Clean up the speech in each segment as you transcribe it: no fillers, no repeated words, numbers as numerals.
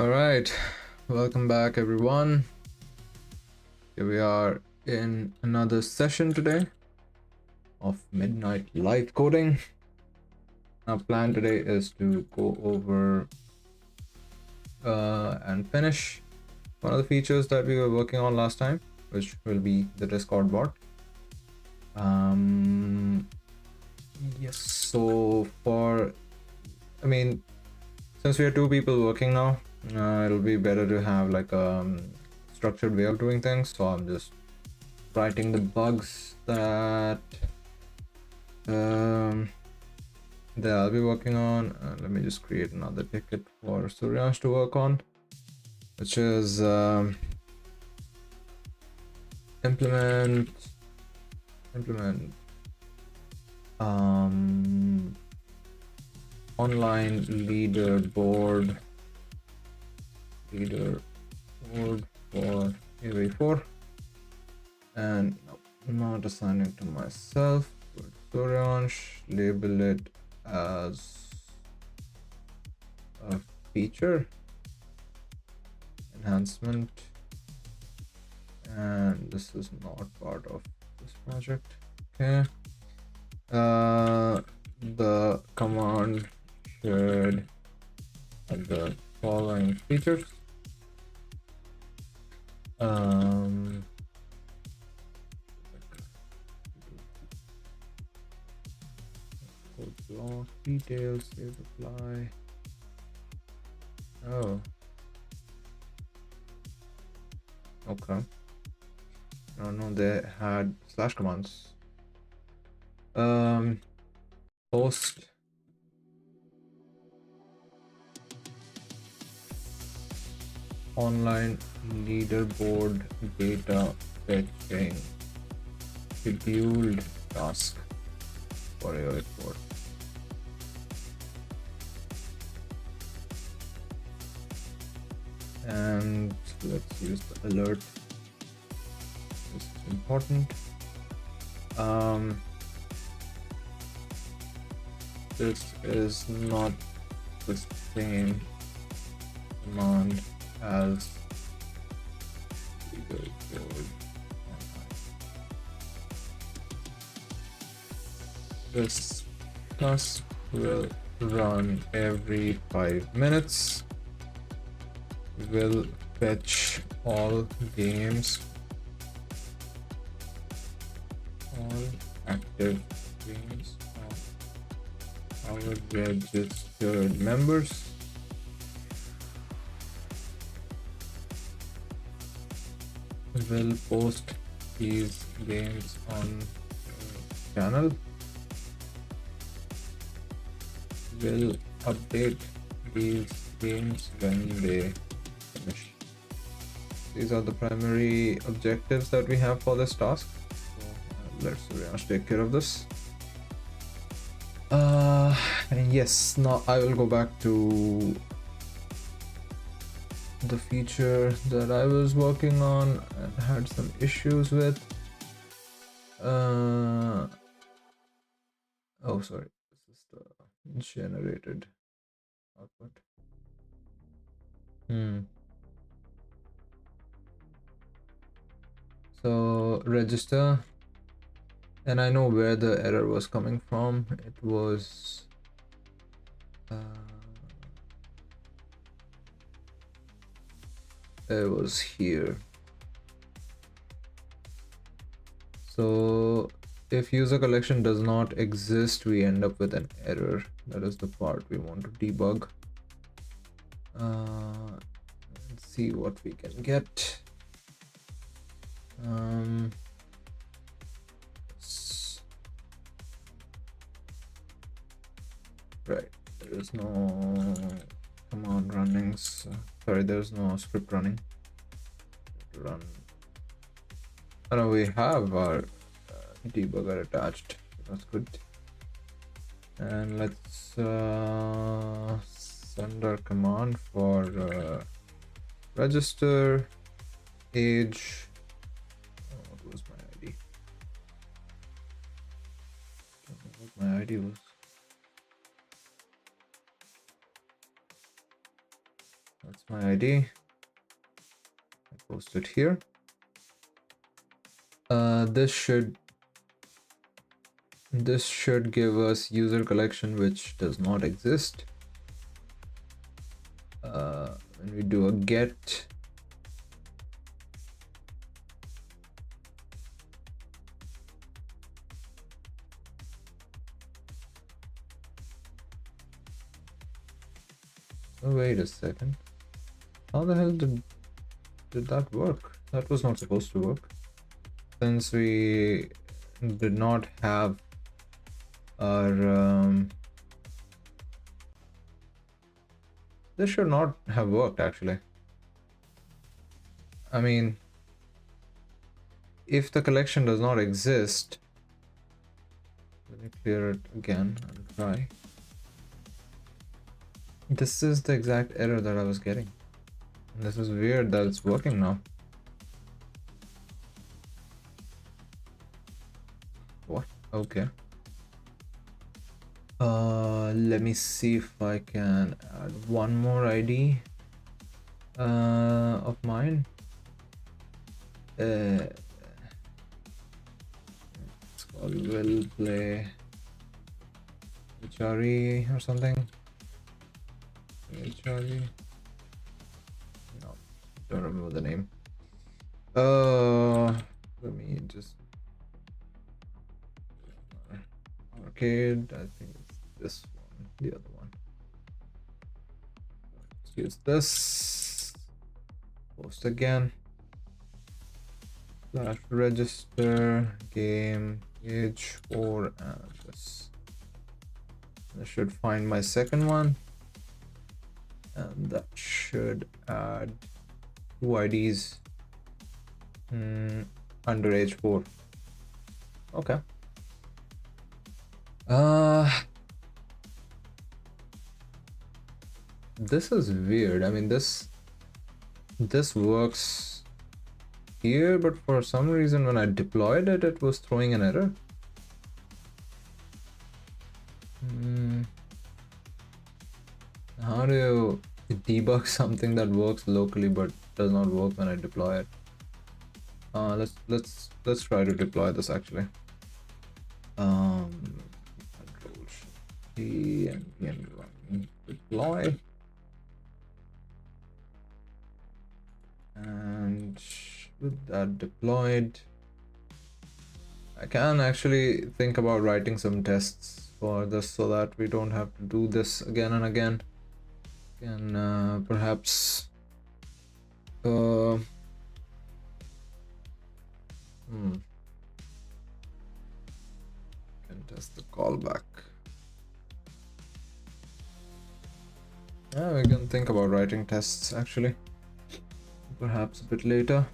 All right, welcome back, everyone. Here we are in another session today of Midnight Live Coding. Our plan today is to go over and finish one of the features that we were working on last time, which will be the Discord bot. Yes, so since we are two people working now, it'll be better to have like a structured way of doing things. So I'm just writing the bugs that I'll be working on. Let me just create another ticket for Suryansh to work on, which is implement online leaderboard for AV4, and not assigning to myself. Suryansh, label it as a feature enhancement, and this is not part of this project. Okay. The command should have the following features. Block details, save apply. Oh, okay. I don't know, they had slash commands. Post online leaderboard data fetching scheduled task for your report. And let's use the alert. This is important. This is not the same command as leaderboard. This task will run every 5 minutes. Will fetch all games, all active games of our registered members. Will post these games on the channel. Will update these games when they finish. These are the primary objectives that we have for this task. So let's Suryansh take care of this. And yes, now I will go back to the feature that I was working on and had some issues with. Oh, sorry, this is the generated output. So register, and I know where the error was coming from. It was here. So if user collection does not exist, we end up with an error. That is the part we want to debug. Let's see what we can get. Right, there is no command running. Sorry, there's no script running. Run. Oh no, we have our debugger attached. That's good. And let's send our command for register age. What was my ID? I don't know what my ID was. That's my ID. I post it here. This should give us user collection, which does not exist. When we do a get, oh, wait a second. How the hell did that work? That was not supposed to work. Since we did not have our this should not have worked actually. I mean, if the collection does not exist, let me clear it again and try. This is the exact error that I was getting. And this is weird that it's working now. What? Okay. Let me see if I can add one more ID of mine. It's called Will Play HRE or something. HRE. No, don't remember the name. Let me just arcade. I think it's this one, the other one. Let's use this. Post again. Slash register game age 4 and this. I should find my second one, and that should add 2 IDs under age 4. Okay. This is weird. I mean, this works here, but for some reason when I deployed it, it was throwing an error. How do you debug something that works locally but does not work when I deploy it? Let's try to deploy this actually. Control C and run deploy. And with that deployed, I can actually think about writing some tests for this so that we don't have to do this again and again. And perhaps can test the callback. Yeah, we can think about writing tests actually, perhaps a bit later.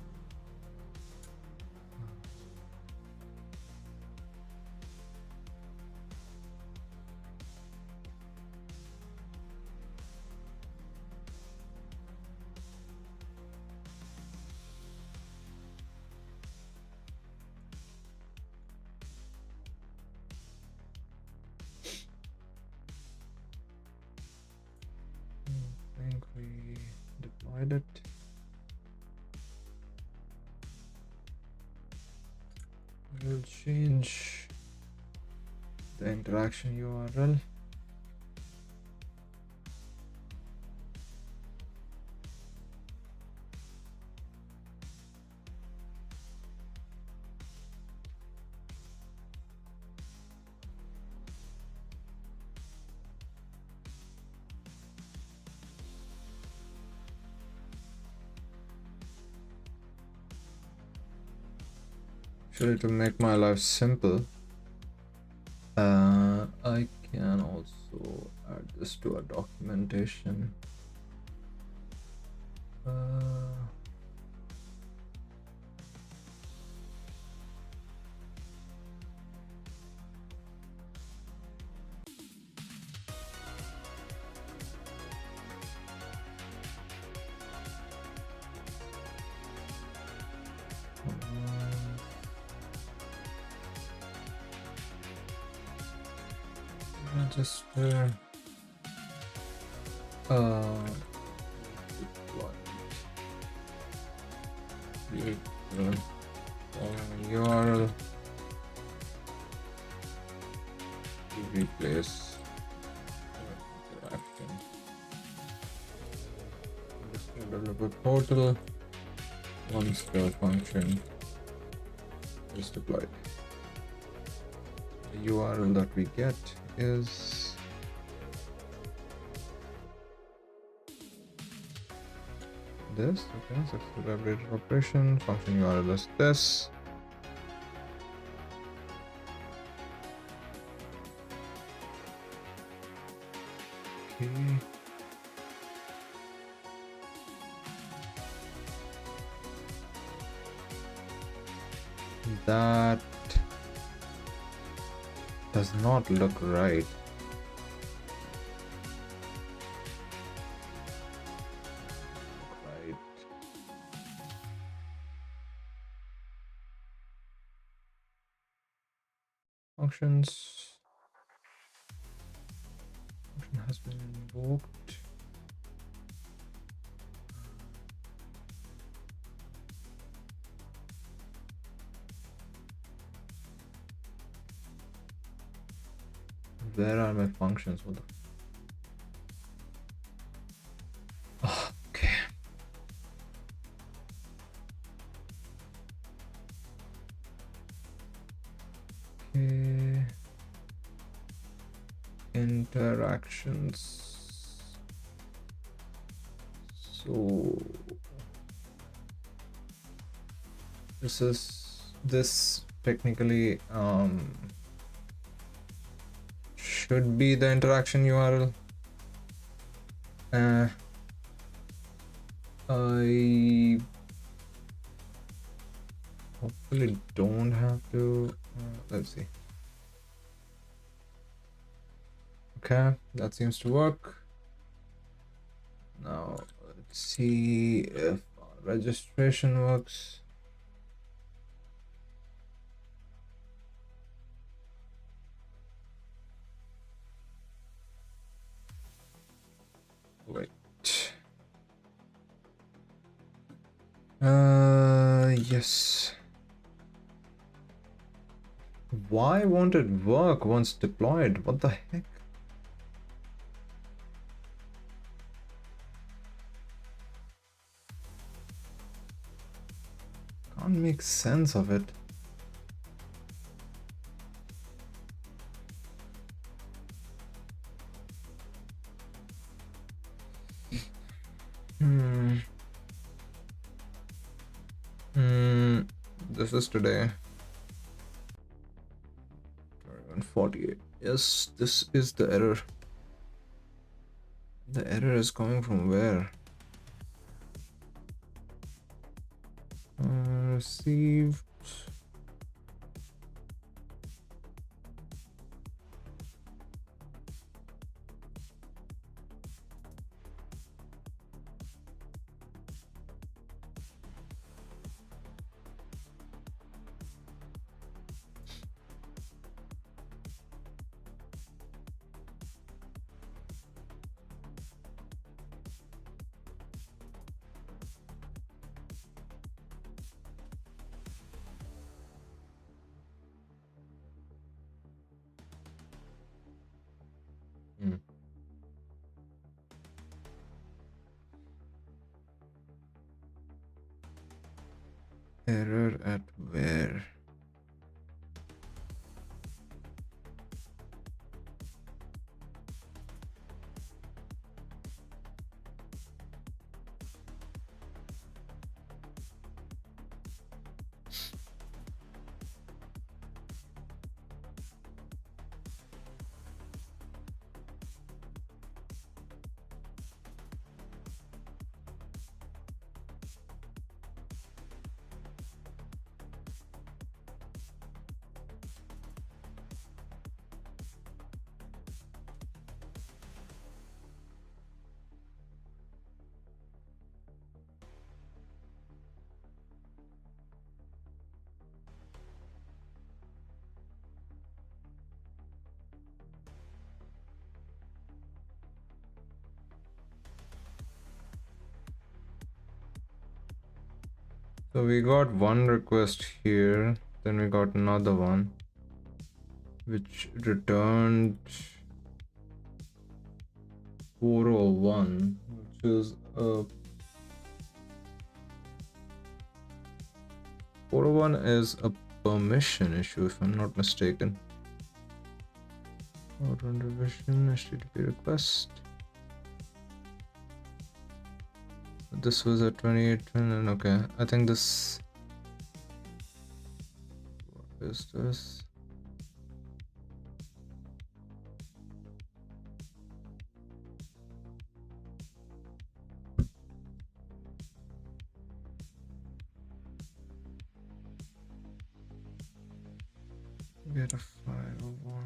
I think we deployed it. We'll change the interaction URL. Actually, to make my life simple, I can also add this to our documentation. Register URL replace interaction developer portal once the function is deployed. The URL that we get is this. Okay, successful updated operation. Function URL is this. Okay. That does not look right. Functions. Function has been invoked. Where are my functions? What the? Oh, okay. Okay. Interactions. So this technically should be the interaction URL. I hopefully don't have to. Let's see. Okay, that seems to work. Now let's see if registration works. Wait. Yes. Why won't it work once deployed? What the heck? Can't make sense of it. This is today. 21:48. Yes, this is the error. The error is coming from where? Received. Error at where? So we got one request here, then we got another one which returned 401, which is a 401 is a permission issue if I'm not mistaken. Outrun revision, HTTP request. This was at 28, and okay, I think this. What is this? Get a 501.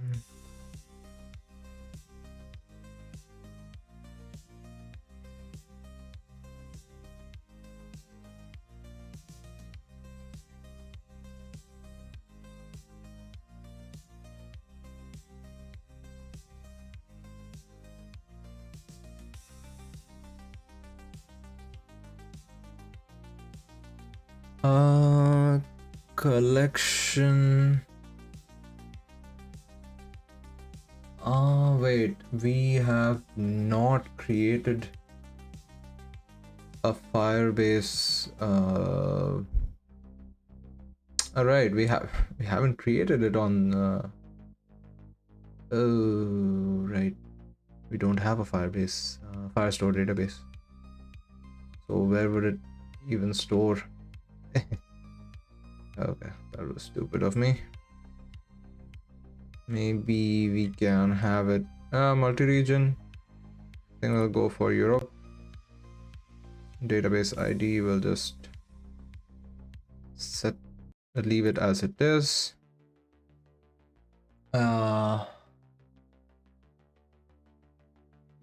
Collection. Wait, we have not created a Firebase. All right, we haven't created it on. Oh, right, we don't have a Firebase Firestore database. So where would it even store? Okay, that was stupid of me. Maybe we can have it multi-region. I think we'll go for Europe. Database ID will just leave it as it is.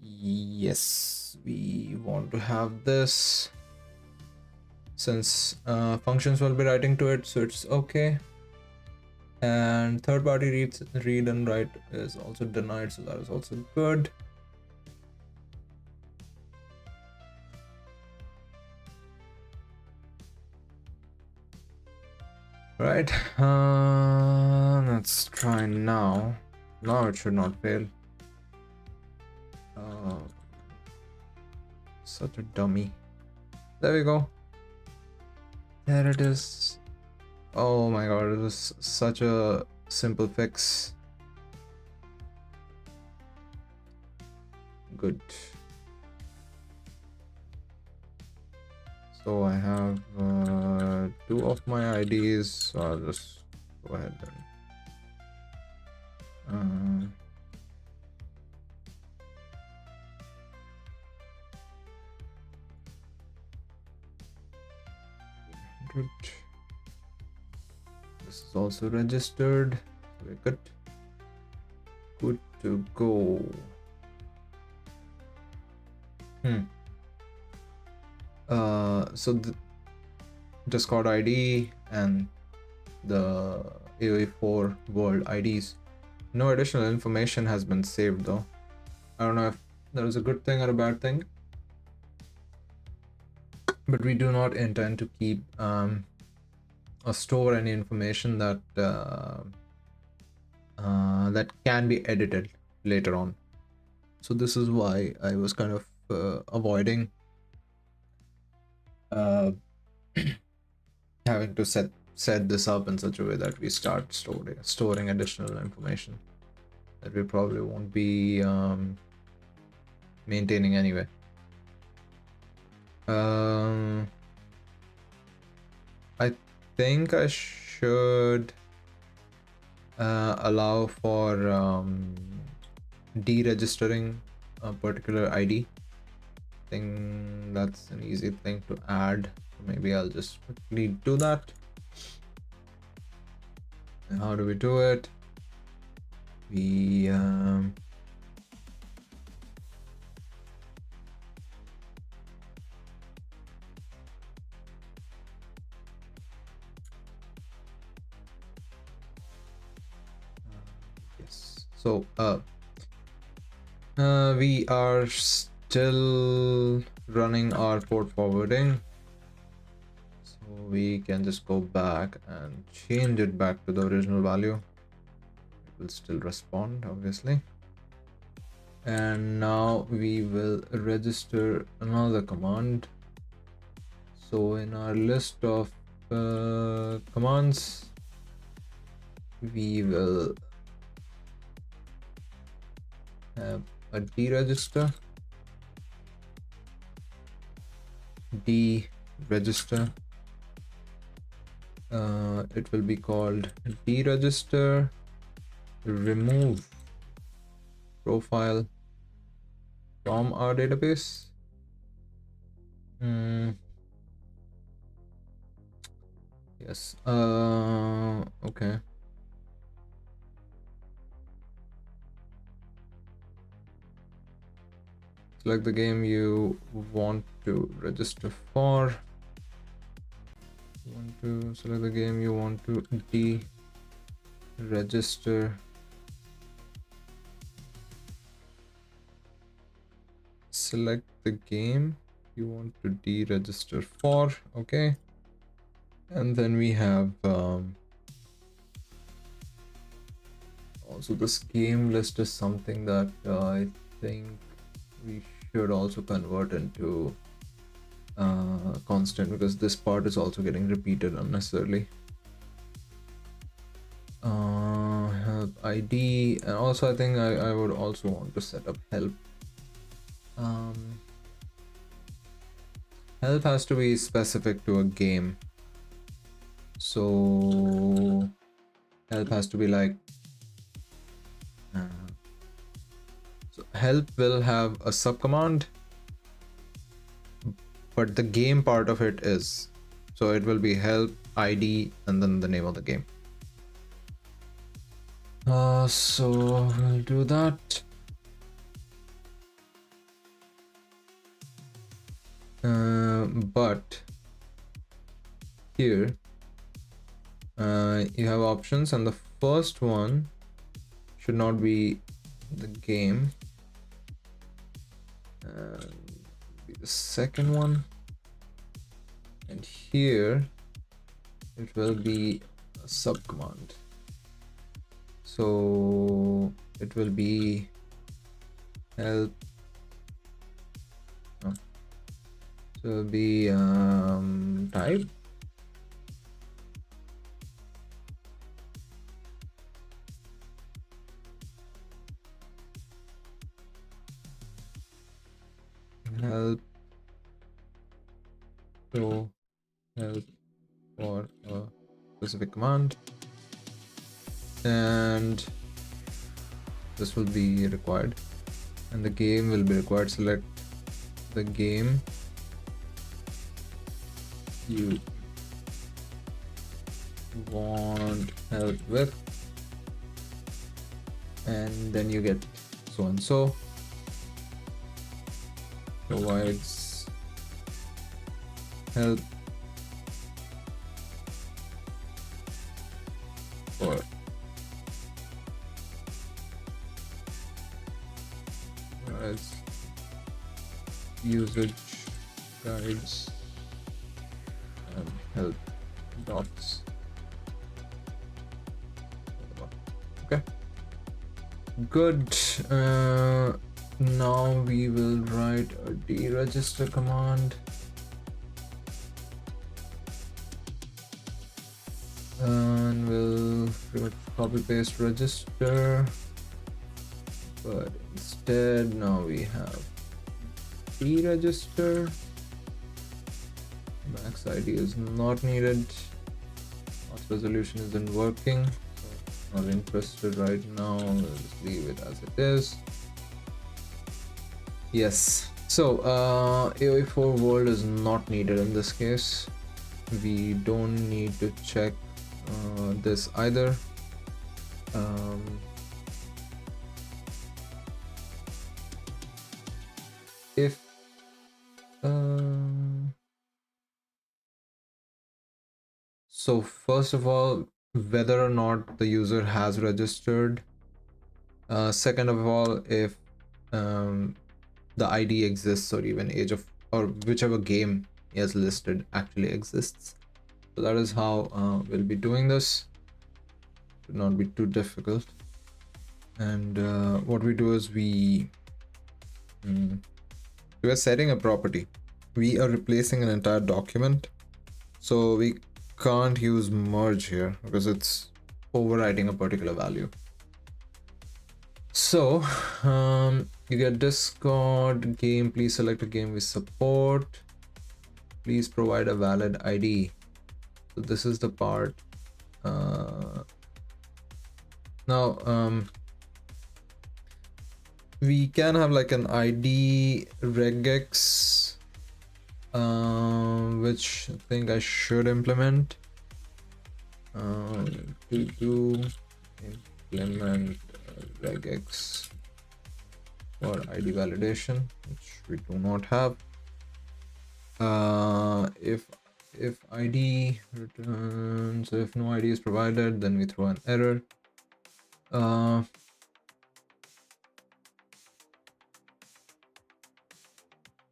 Yes, we want to have this since functions will be writing to it, so it's okay. And third-party read and write is also denied, so that is also good. Right, let's try now. Now it should not fail. Such a dummy. There we go. There it is. Oh my god, it was such a simple fix. Good. So I have 2 of my IDs, so I'll just go ahead and good. This is also registered. We're good. Good to go. So the Discord ID and the AOE4 world IDs. No additional information has been saved though. I don't know if that is a good thing or a bad thing. But we do not intend to keep or store any information that that can be edited later on. So this is why I was kind of avoiding having to set this up in such a way that we start storing additional information that we probably won't be maintaining anyway. I think I should allow for deregistering a particular ID. I think that's an easy thing to add. Maybe I'll just quickly do that. How do we do it? We yes. So we are still running our port forwarding. So we can just go back and change it back to the original value. It will still respond, obviously. And now we will register another command. So in our list of commands, we will have a deregister, deregister. It will be called deregister remove profile from our database. Yes. Okay. Select the game you want to register for. You want to select the game you want to deregister. Select the game you want to deregister for. Okay. And then we have also this game list is something that I think we should also convert into constant, because this part is also getting repeated unnecessarily. Help ID, and also I think I would also want to set up help. Help has to be specific to a game, so help has to be like so help will have a subcommand, but the game part of it is, so it will be help ID and then the name of the game. So we'll do that. But here you have options, and the first one should not be the game, and be the second one, and here it will be a subcommand, so it will be help. So it'll be type. Help. So help for a specific command, and this will be required, and the game will be required. Select the game you want help with, and then you get so and so provides help for as usage guides and help docs. Okay, good. Now we will write a deregister command, and we'll pretty much copy paste register, but instead now we have deregister. Max ID is not needed. Auth resolution isn't working, so not interested right now. We'll just leave it as it is. Yes, so AOE4 world is not needed in this case. We don't need to check this either. If so first of all, whether or not the user has registered. Second of all, if the ID exists, or even age of, or whichever game he has listed actually exists. So that is how we'll be doing this. Should not be too difficult. And what we do is we are setting a property. We are replacing an entire document, so we can't use merge here because it's overwriting a particular value. So you get Discord game. Please select a game we support. Please provide a valid ID. So this is the part. Now we can have like an ID regex, which I think I should implement. To do implement regex for ID validation, which we do not have. If ID returns, if no ID is provided, then we throw an error.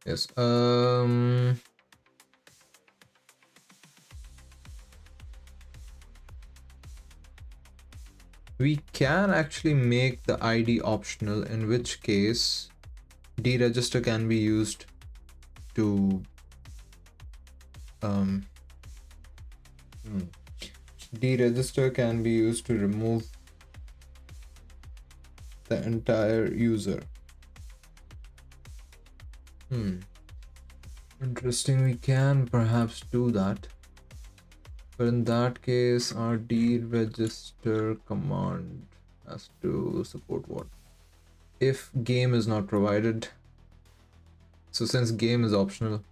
Yes. We can actually make the ID optional, in which case deregister can be used to deregister can be used to remove the entire user. Interesting. We can perhaps do that, but in that case our deregister command has to support what? If game is not provided. So since game is optional,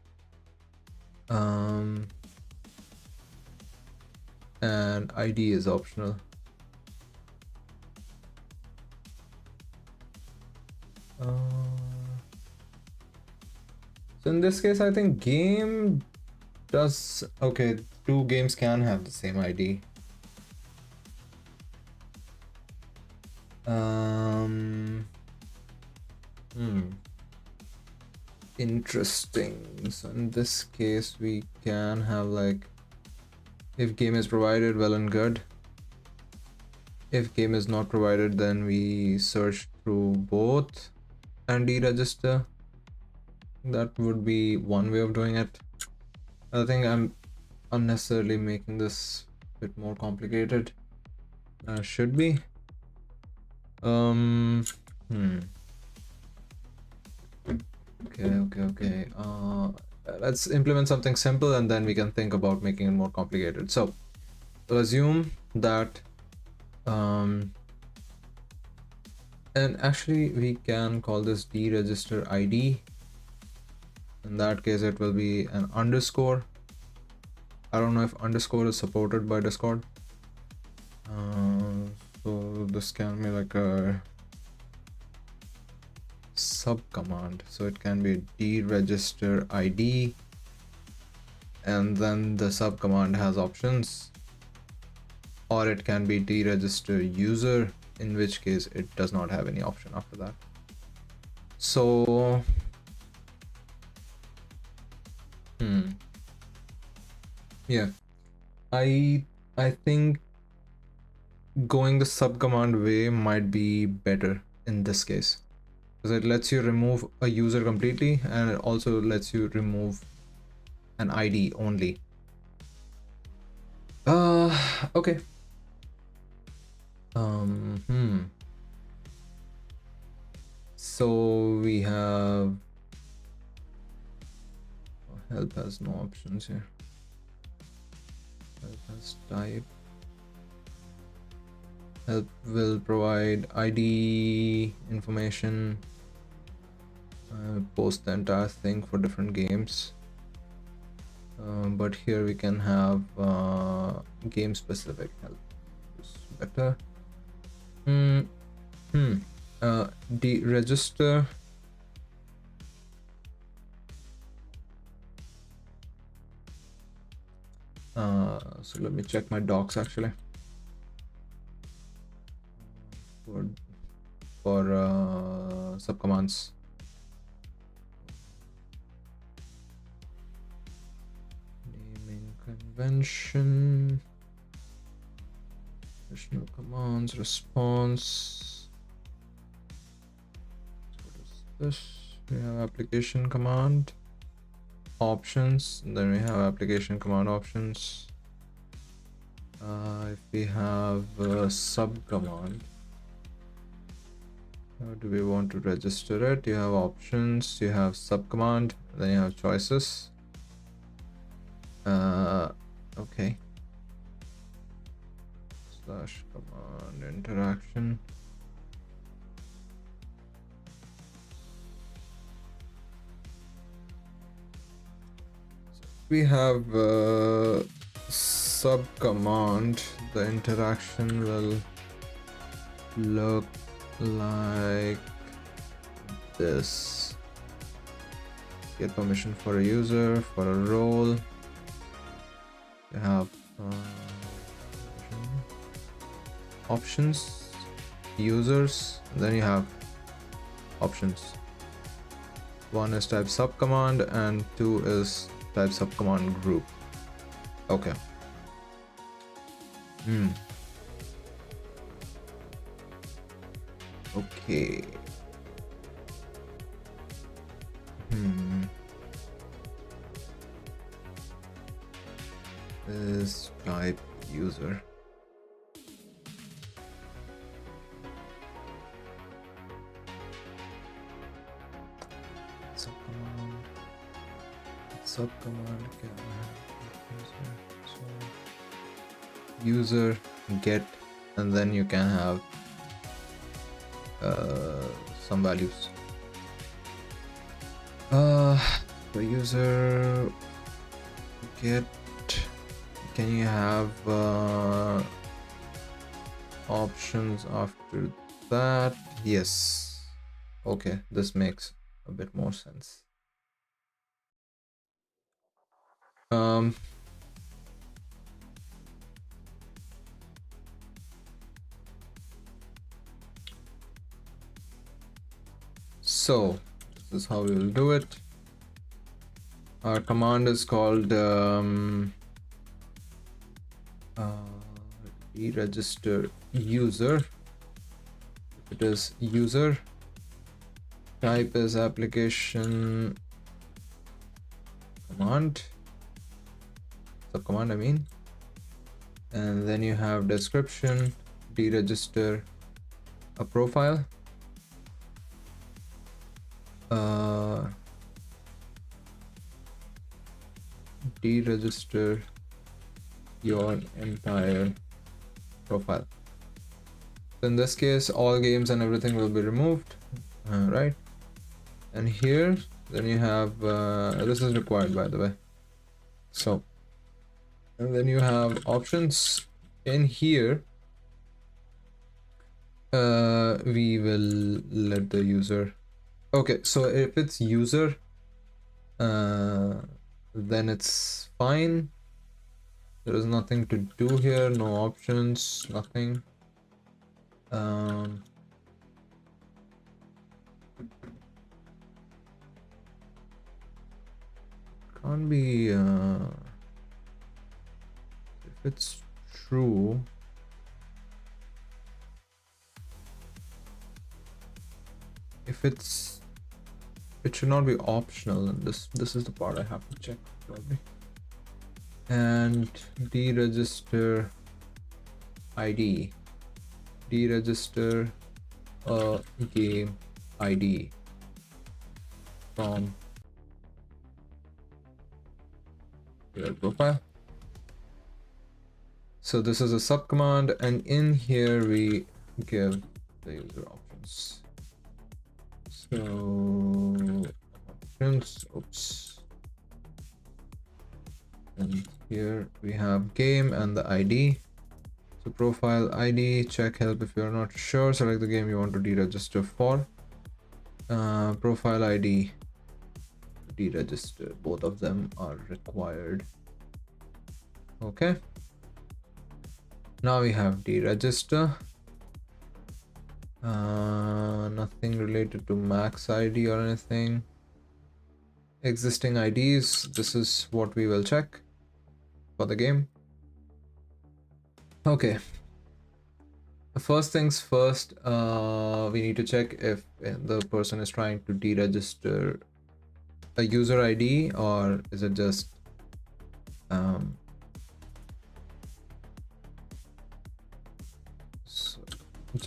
and ID is optional, so in this case I think game does. Okay, two games can have the same ID. Interesting. So in this case we can have like, if game is provided, well and good. If game is not provided, then we search through both and deregister. That would be one way of doing it. I think I'm unnecessarily making this a bit more complicated. Should be. Okay. Let's implement something simple and then we can think about making it more complicated. So we'll assume that and actually we can call this deregister ID. In that case it will be an underscore. I don't know if underscore is supported by Discord, so this can be like a sub command. So it can be deregister ID, and then the sub command has options, or it can be deregister user, in which case it does not have any option after that. So yeah, I think going the sub command way might be better in this case, because it lets you remove a user completely and it also lets you remove an ID only. Okay. So we have help has no options here. Help has type. Help will provide ID information, post the entire thing for different games, but here we can have game specific help. It's better. Deregister. So let me check my docs actually for subcommands. Naming convention. Prevention. Additional commands. Response. What is this? We have application command. Options. And then we have application command options. If we have a sub command, how do we want to register it? You have options, you have sub command, then you have choices. Okay. Slash command interaction. So we have sub command. The interaction will look like this. Get permission for a user, for a role. You have options, users, and then you have options. One is type subcommand and two is type subcommand group. Okay. Okay. Is type user. Subcommand can have user get, and then you can have some values. The user get, can you have options after that? Yes. Okay, this makes a bit more sense. So this is how we will do it. Our command is called deregister user. If it is user, type is application command, subcommand I mean, and then you have description, deregister a profile, deregister your entire profile. So in this case, all games and everything will be removed, right? And here, then you have this is required, by the way. So, and then you have options. In here, we will let the user. Okay, so if it's user, then it's fine. There is nothing to do here, no options, nothing. Can't be if it's true. If it's, it should not be optional, and this is the part I have to check probably. And deregister ID, deregister a game ID from your profile. So this is a subcommand, and in here we give the user options. So options, oops. And here we have game and the ID. So profile ID, check help if you're not sure, select the game you want to deregister for. Profile ID, deregister, both of them are required. Okay. Now we have deregister. Nothing related to max ID or anything. Existing IDs, this is what we will check. for the game. Okay. First things first, we need to check if the person is trying to deregister a user ID, or is it just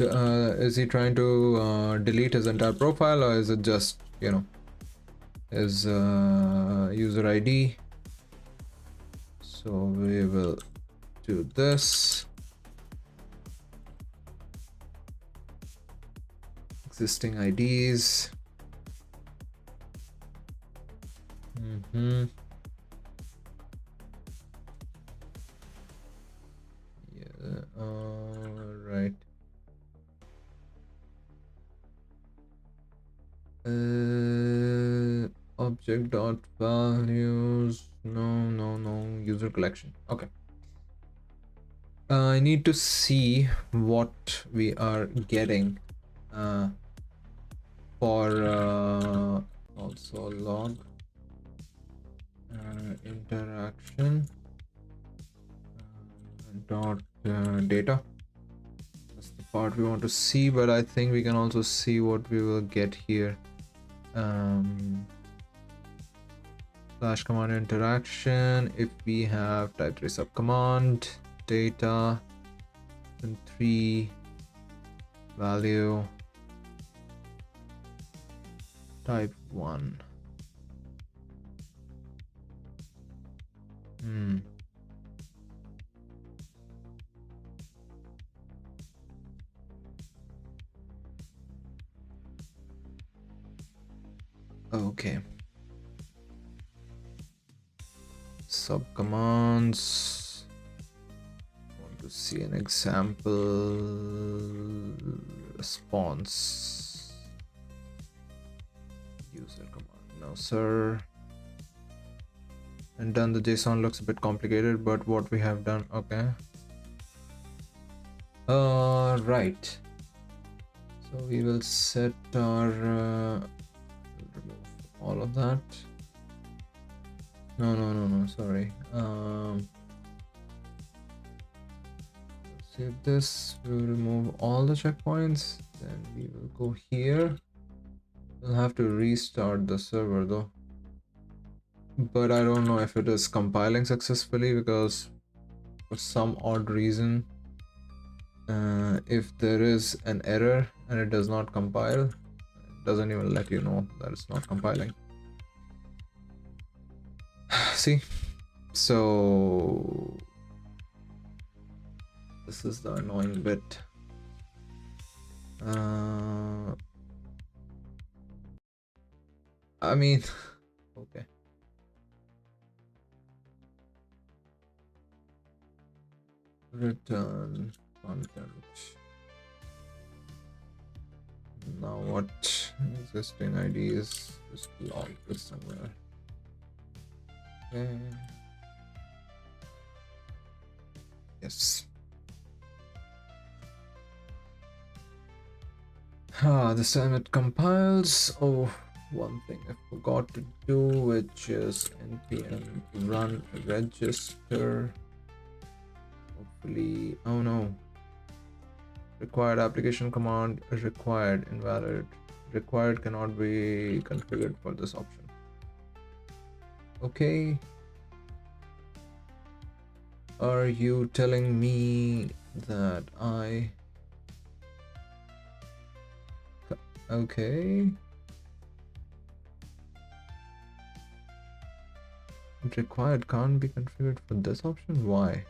is he trying to delete his entire profile, or is it just, you know, his user ID? So we will do this. Existing IDs. Yeah, right. Object dot values. No, user collection. Okay. I need to see what we are getting for also log interaction dot data. That's the part we want to see, but I think we can also see what we will get here. Slash command interaction. If we have type 3 subcommand data and 3 value type 1. Okay. Subcommands. Want to see an example response. User command. No, sir. And done. The JSON looks a bit complicated, but what we have done. Okay. Right. So we will set our remove all of that. No, sorry. Save this. We'll remove all the checkpoints. Then we will go here. We'll have to restart the server though. But I don't know if it is compiling successfully, because for some odd reason, if there is an error and it does not compile, it doesn't even let you know that it's not compiling. See, so this is the annoying bit. I mean, okay. Return content. Now what? Existing ID is just log this somewhere. Okay. Yes. This time it compiles. Oh, one thing I forgot to do, which is npm run register. Hopefully, oh no. Required application command required invalid. Required cannot be configured for this option. Okay. Are you telling me that I... Okay. Required can't be configured for this option? Why?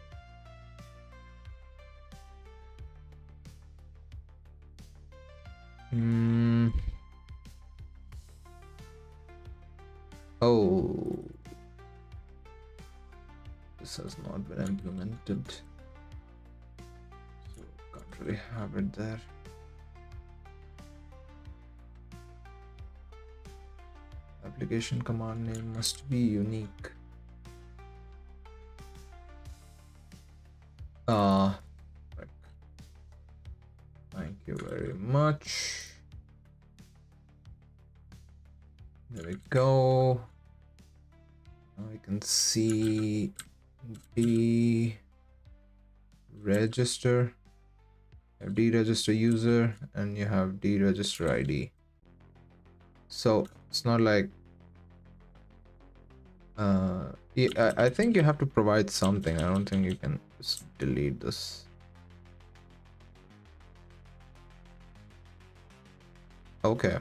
Oh, this has not been implemented, so can't really have it there. Application command name must be unique. Thank you very much. There we go. Now we can see deregister, deregister user, and you have deregister ID. So it's not like yeah, I think you have to provide something. I don't think you can just delete this. Okay.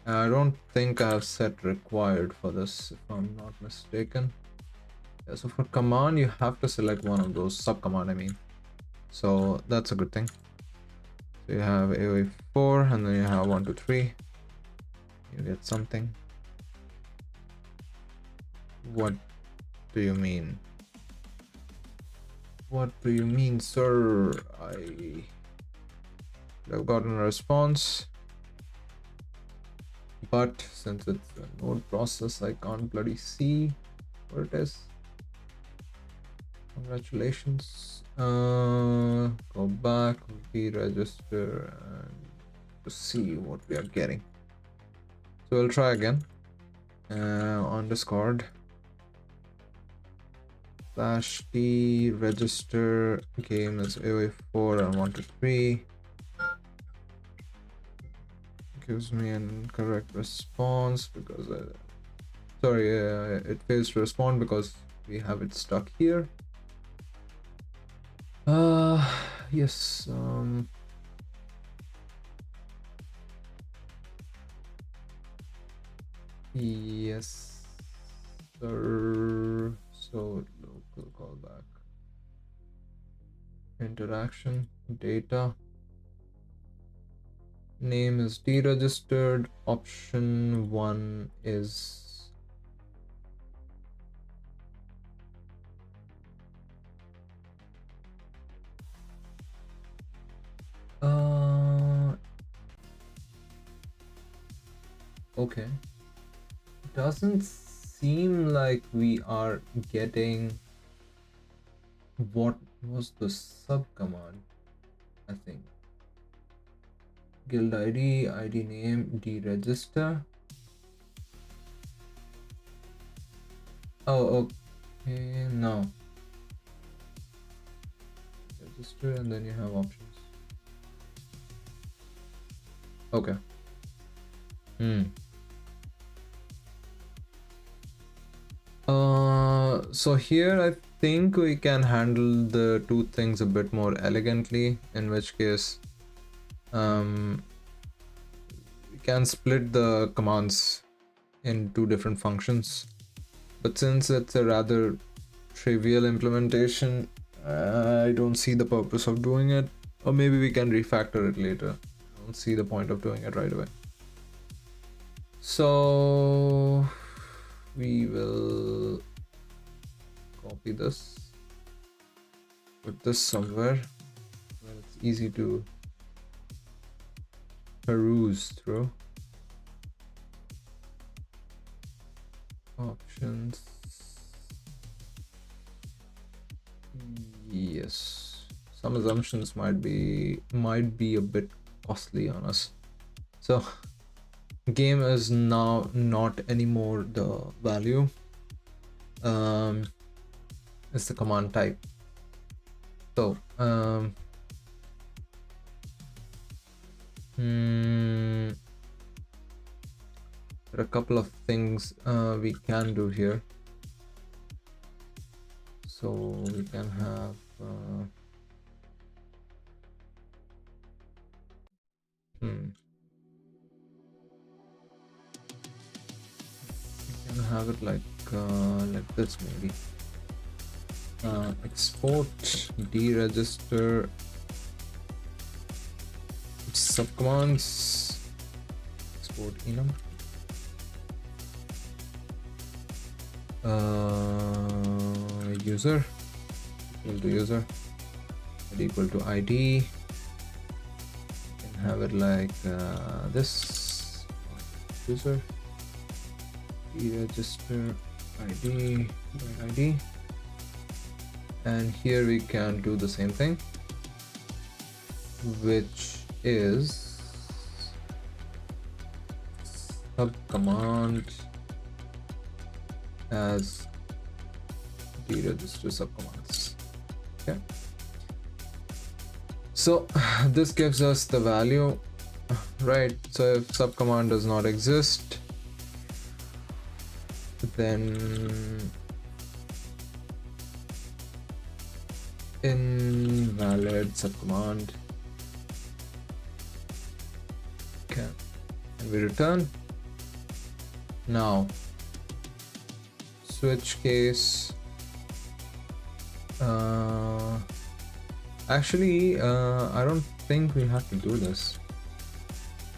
I don't think I've set required for this, if I'm not mistaken. Yeah, so for command, you have to select one of those, sub command, I mean. So that's a good thing. So you have AOE 4, and then you have 1, 2, 3. You get something. What do you mean? What do you mean, sir? I've gotten a response. But since it's a node process, I can't bloody see what it is. Congratulations. Go back, deregister, and to see what we are getting. So we'll try again on Discord. /deregister game is AOE 4 and 1 to 3. Gives me an incorrect response because it fails to respond because we have it stuck here. Yes. Yes, sir. So local callback, interaction, data. Name is deregistered. Option 1 is okay. Doesn't seem like we are getting what was the sub command. I think guild ID, ID name, deregister. Oh, okay, no. Register, and then you have options. Okay. So here I think we can handle the two things a bit more elegantly, in which case we can split the commands in two different functions. But since it's a rather trivial implementation, I don't see the purpose of doing it. Or maybe we can refactor it later. I don't see the point of doing it right away. So we will copy this, put this somewhere where it's easy to peruse through. Options. Yes, some assumptions might be a bit costly on us. So game is now not anymore the value. It's the command type. So there are a couple of things we can do here. So we can have we can have it like this maybe. Export deregister subcommands, export enum, user equal to user and equal to ID. You can have it like this, user deregister ID ID, and here we can do the same thing, which is subcommand as deregister subcommands. Okay, so this gives us the value, right? So if subcommand does not exist, then invalid subcommand. Okay, and we return. Now switch case, actually I don't think we have to do this.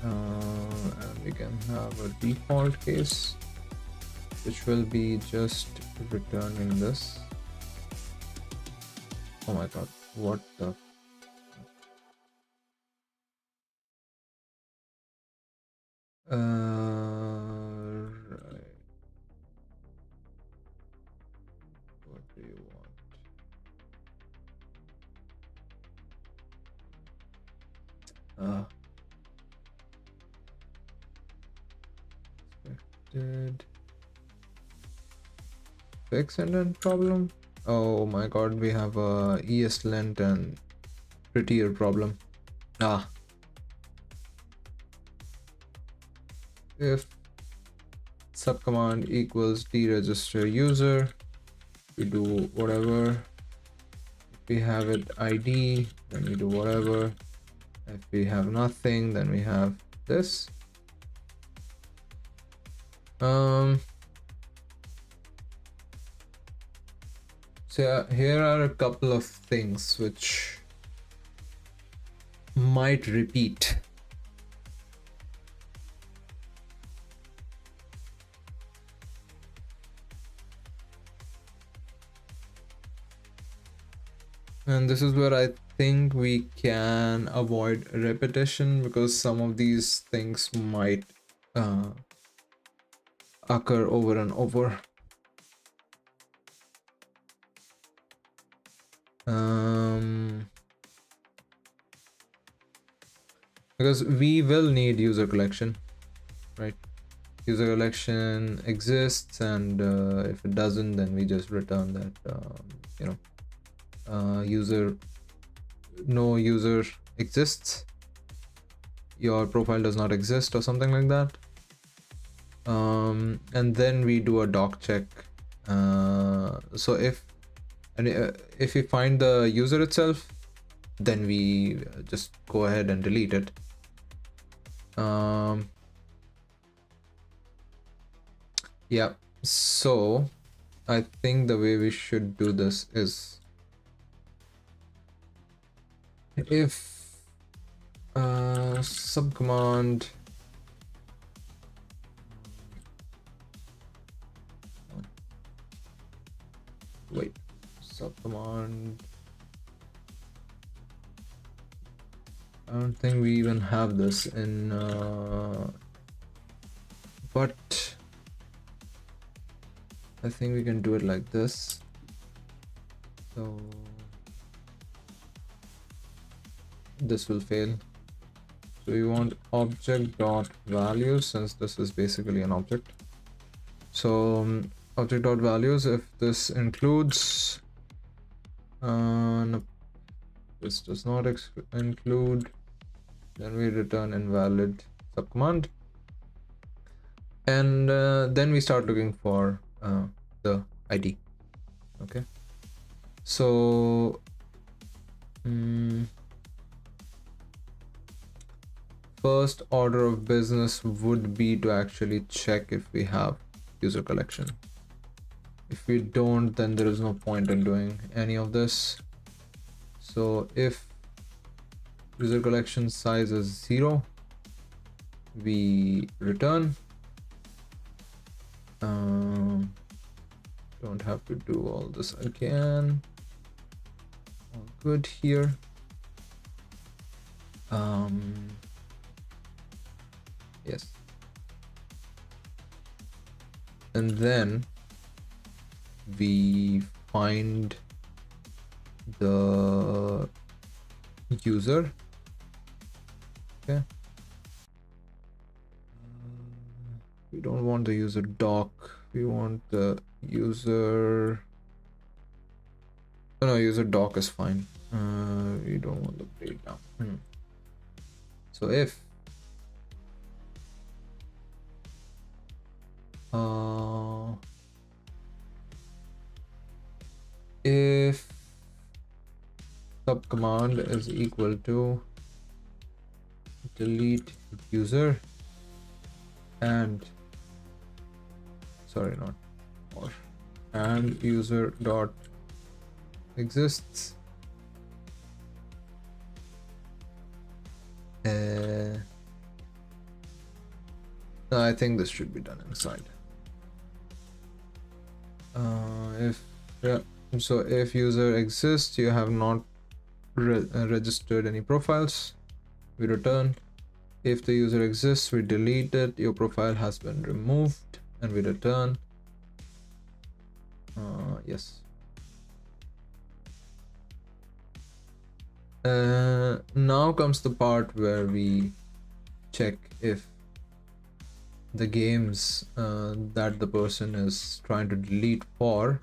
And we can have a default case which will be just returning this. Oh my god, what the right. What do you want? Expected fix indent problem. Oh my god, we have a ESLint and prettier problem. If subcommand equals deregister user, we do whatever. If we have it ID, then we do whatever. If we have nothing, then we have this. So here are a couple of things which might repeat. And this is where I think we can avoid repetition, because some of these things might occur over and over. Because we will need user collection, right? User collection exists, and if it doesn't, then we just return that no user exists, your profile does not exist, or something like that. And then we do a doc check. So if we find the user itself, then we just go ahead and delete it. Yeah, so I think the way we should do this is, if subcommand subcommand, I don't think we even have this in but I think we can do it like this. So this will fail. So we want object dot values, since this is basically an object. So object dot values, if this includes no, this does not include, then we return invalid subcommand, and then we start looking for the ID. Okay, so first order of business would be to actually check if we have user collection. If we don't, then there is no point in doing any of this. So if user collection size is 0, we return. Don't have to do all this again. All good here. Yes. And then we find the user. Okay. We don't want the user doc, we want the user Oh, no, user doc is fine. We don't want the data. So if subcommand is equal to delete user and sorry, not or and user dot exists, no, I think this should be done inside. If yeah, so if user exists, you have not registered any profiles, we return. If the user exists, we delete it, your profile has been removed, and we return. Yes. Now comes the part where we check if the games that the person is trying to delete for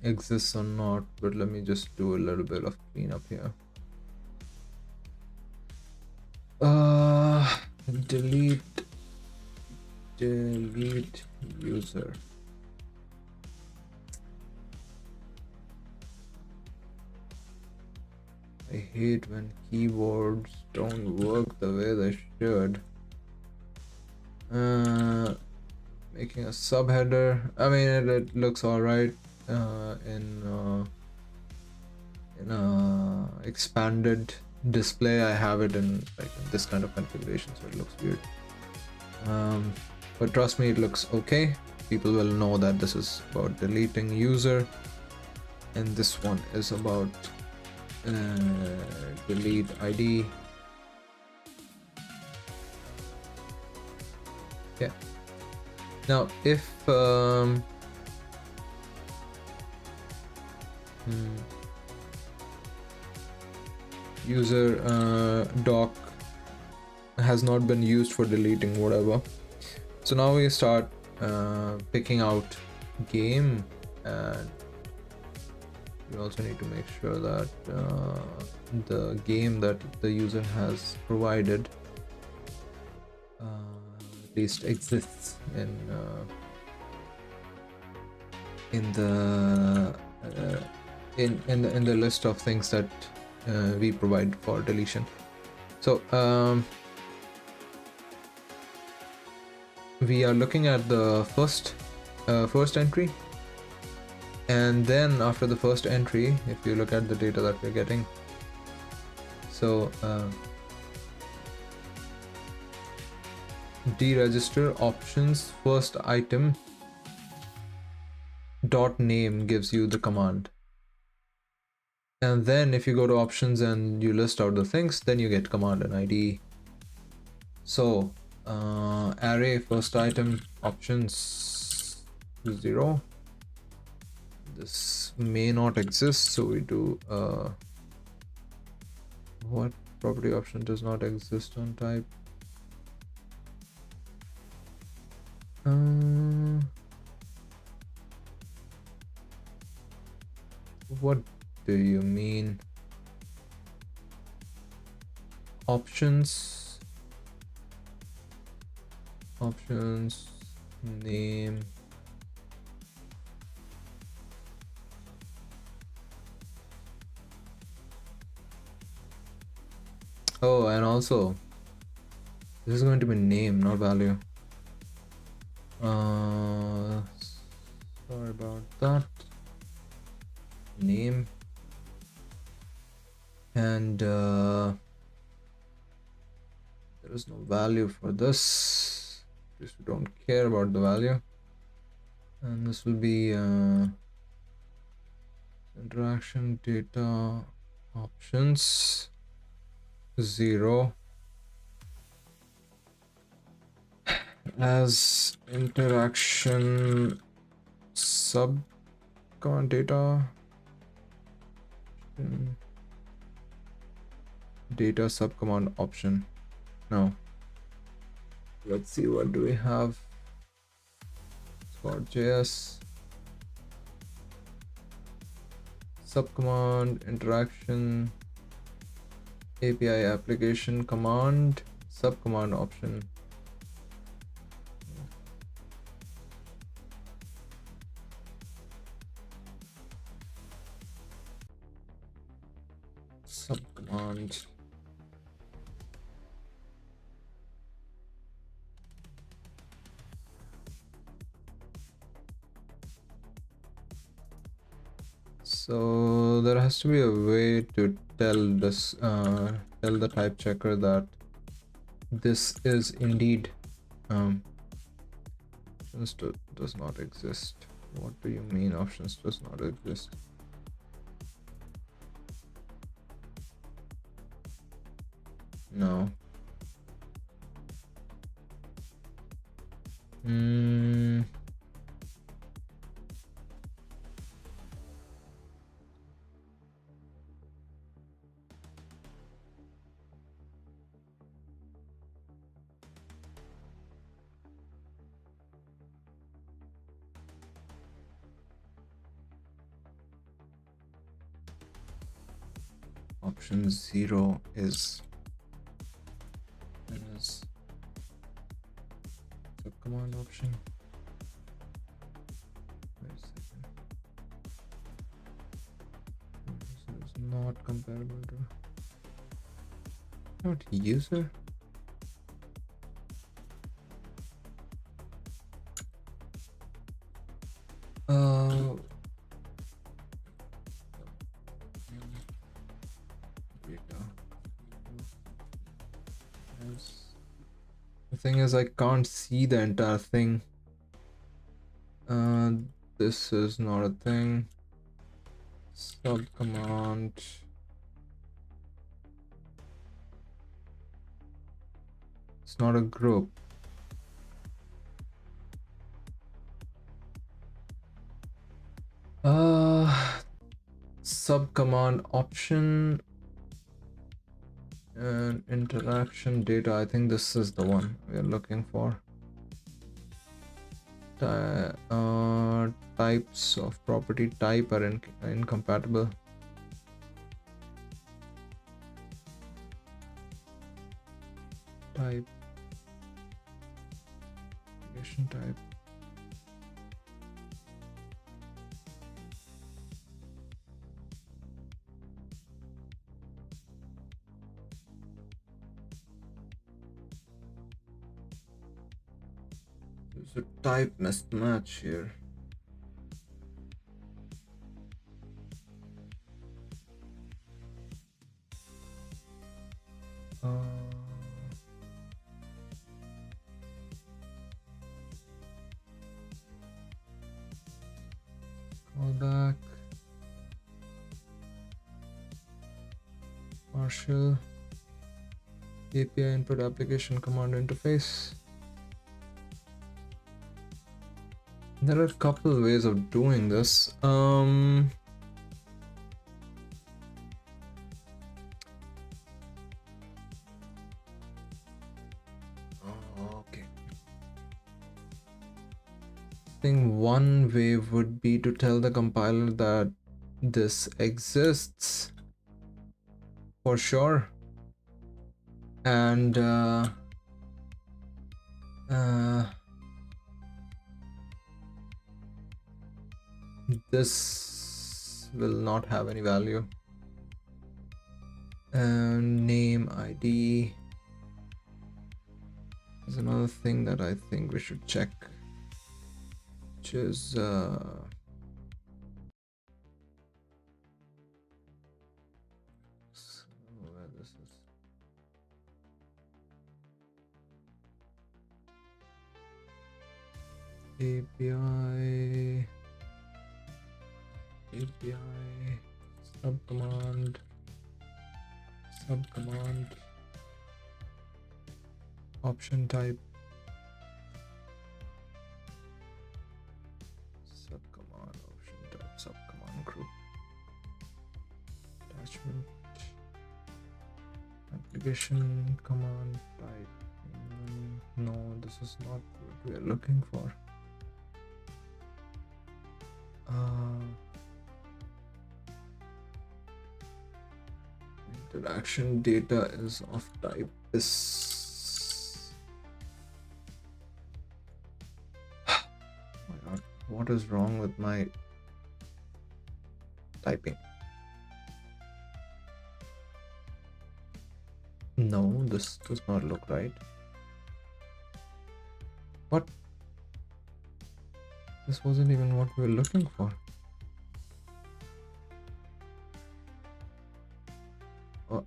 exists or not, but let me just do a little bit of cleanup here. Delete user. I hate when keyboards don't work the way they should. Making a subheader. I mean, it looks all right in expanded display. I have it in like this kind of configuration, so it looks weird. But trust me, it looks okay. People will know that this is about deleting user, and this one is about delete ID. Yeah. Now, if user doc has not been used for deleting whatever, so now we start picking out game, and we also need to make sure that the game that the user has provided at least exists in the list of things that we provide for deletion. So we are looking at the first entry, and then after the first entry, if you look at the data that we're getting, so deregister options first item dot name gives you the command, and then if you go to options and you list out the things, then you get command and ID. So array first item options 0. This may not exist, so we do what property option does not exist on type. What do you mean? Options name oh, and also this is going to be name, not value. Sorry about that. Name, and there is no value for this, just we don't care about the value. And this will be interaction data options 0 as interaction sub command data subcommand option. Now let's see, what do we have? Spot.js. subcommand, interaction, API application, command, subcommand option. Subcommand. So there has to be a way to tell this, tell the type checker that this is indeed options does not exist. What do you mean options does not exist? No. Option 0 is the command option. Wait a second. This is not comparable to not user. The thing is, I can't see the entire thing. This is not a thing. Subcommand. It's not a group. Subcommand option and interaction data. I think this is the one we are looking for. Types of property type are incompatible. Type, application type. There's a type mismatch here. Callback. Partial. API input application command interface. There are a couple ways of doing this. Okay. I think one way would be to tell the compiler that this exists for sure, and this will not have any value. And name ID is another thing that I think we should check, which is where this is. API subcommand option type subcommand option type subcommand group attachment application command type. No, this is not what we are looking for. interaction data is of type this. Oh my god, what is wrong with my typing? No, this does not look right. What? This wasn't even what we were looking for. Oh,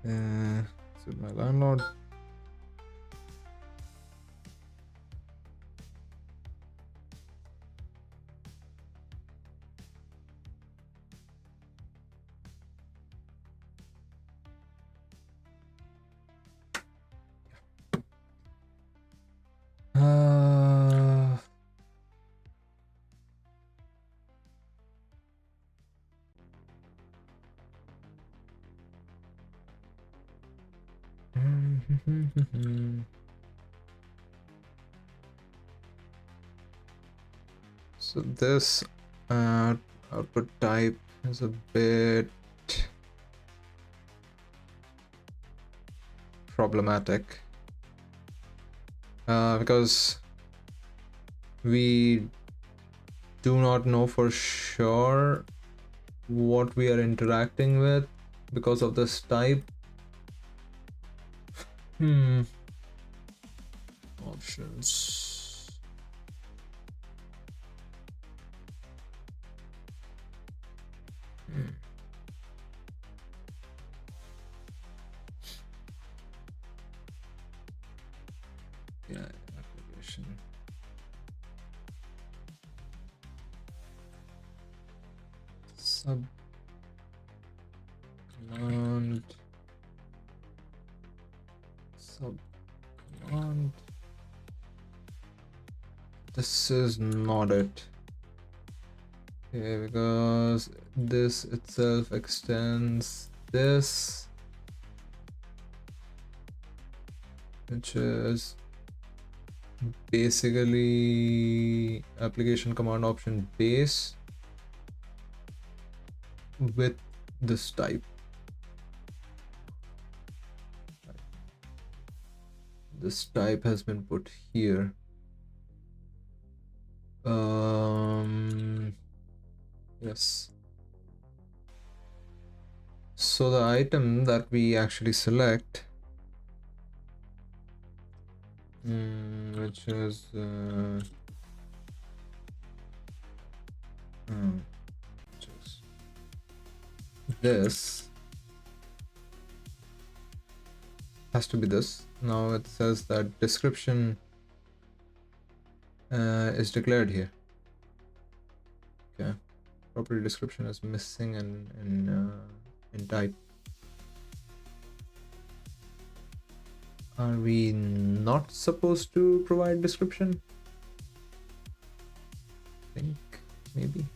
is it my landlord? So this output type is a bit problematic because we do not know for sure what we are interacting with because of this type. Options. Yeah, application. Sub command. Sub command. This is not it. Okay, because this itself extends this, which is basically application command option base with this type. This type has been put here. Yes. So the item that we actually select, which is this, has to be this. Now it says that description is declared here. Okay, property description is missing in type. Are we not supposed to provide description? I think maybe.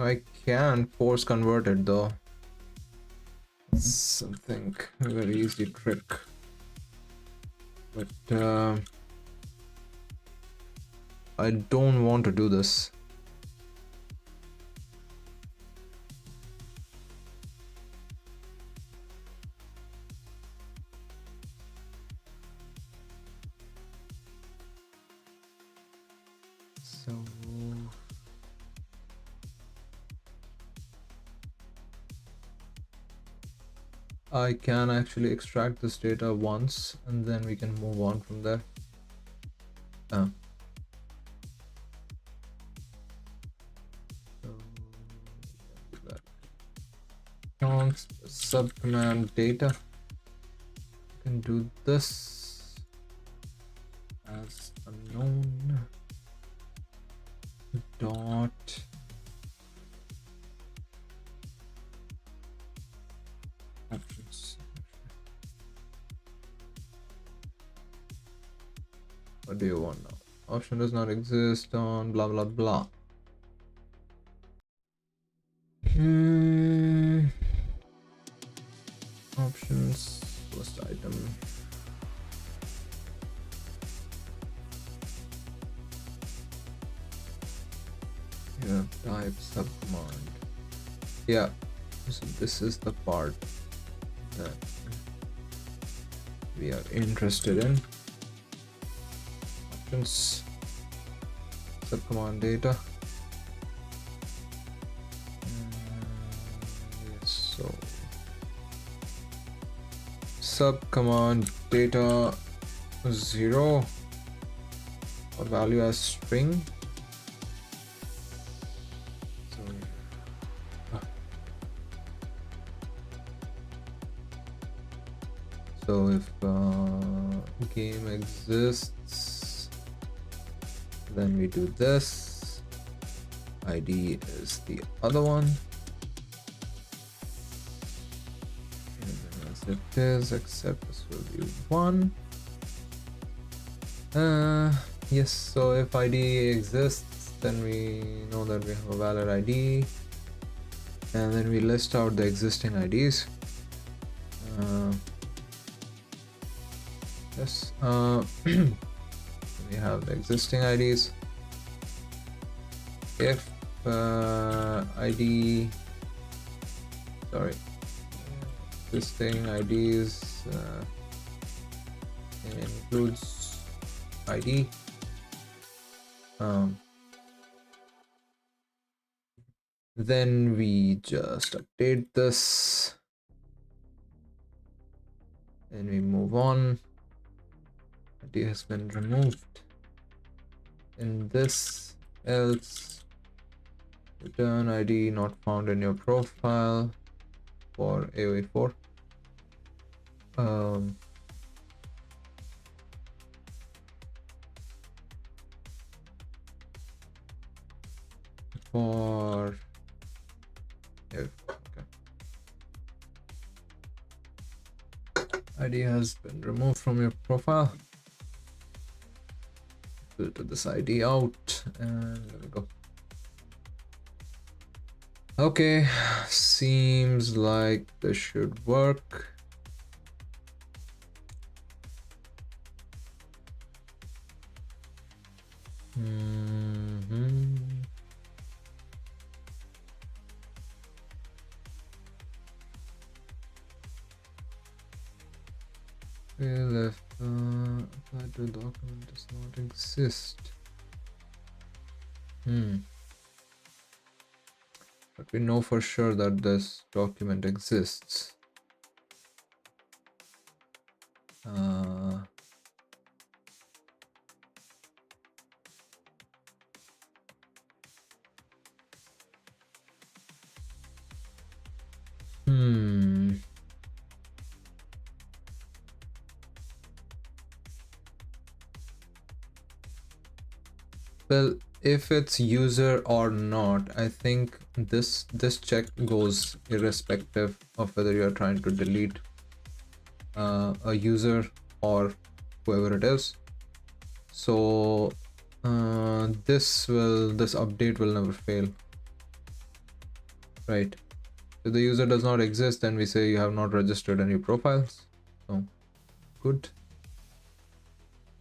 I can force convert it though. It's something very easy trick. But I don't want to do this. So I can actually extract this data once and then we can move on from there. So subcommand data. You can do this as unknown dot options. What do you want now? Option does not exist on blah blah blah. Options, first item. Yeah, type subcommand. Yeah, so this is the part that we are interested in. Options, subcommand data. Yes, so subcommand data 0 or value as string. So if game exists, then we do this. ID is the other one. As it is, except this will be 1. Yes, so if ID exists, then we know that we have a valid ID, and then we list out the existing IDs. Yes, we have the existing IDs. If ID, sorry, existing IDs includes ID. Then we just update this and we move on. ID has been removed. In this else, return ID not found in your profile for AoE 4. For if okay. ID has been removed from your profile. Filter this ID out and there we go. Okay, seems like this should work. Well, if applied to document does not exist. But we know for sure that this document exists. Well, if it's user or not, I think this check goes irrespective of whether you're trying to delete a user or whoever it is. So this update will never fail, right? If the user does not exist, then we say you have not registered any profiles. So good.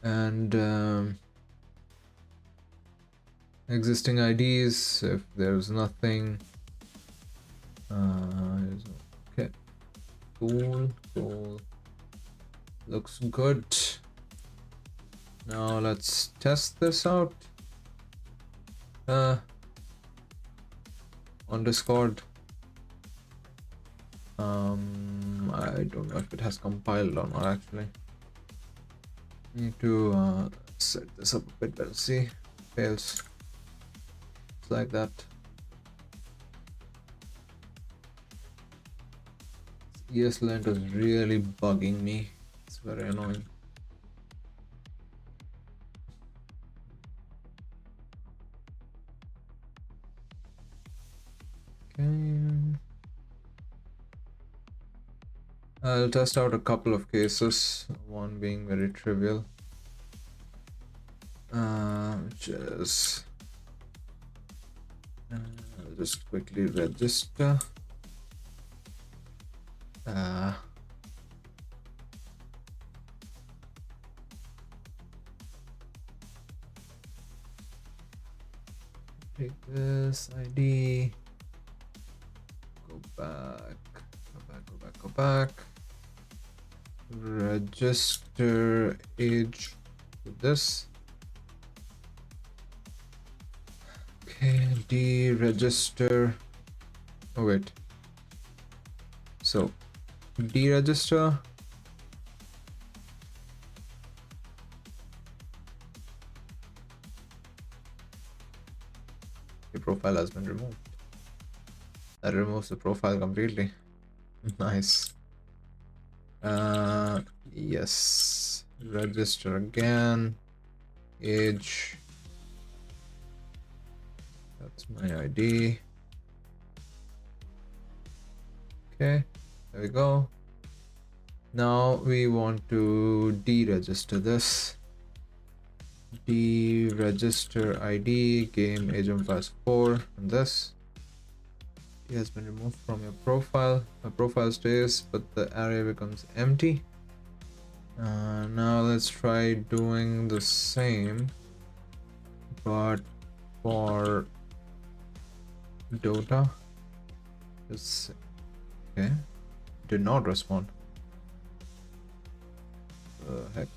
And existing IDs, if there's nothing, okay, cool, looks good. Now let's test this out on Discord. I don't know if it has compiled or not actually. Need to set this up a bit better. See, fails. It's like that. ESLint is really bugging me. It's very annoying. Okay. I'll test out a couple of cases, one being very trivial. images. I'll just quickly register. Take this ID. Go back. Go back. Register age with this. Okay, deregister. Oh wait. So deregister. Your profile has been removed. That removes the profile completely. Nice. Yes. Register again. Age. That's my ID. Okay, there we go. Now we want to deregister this. Deregister ID, game Age of Empires 4, and this. It has been removed from your profile. The profile stays, but the area becomes empty. Now let's try doing the same, but for Dota. Just okay. Did not respond. Heck.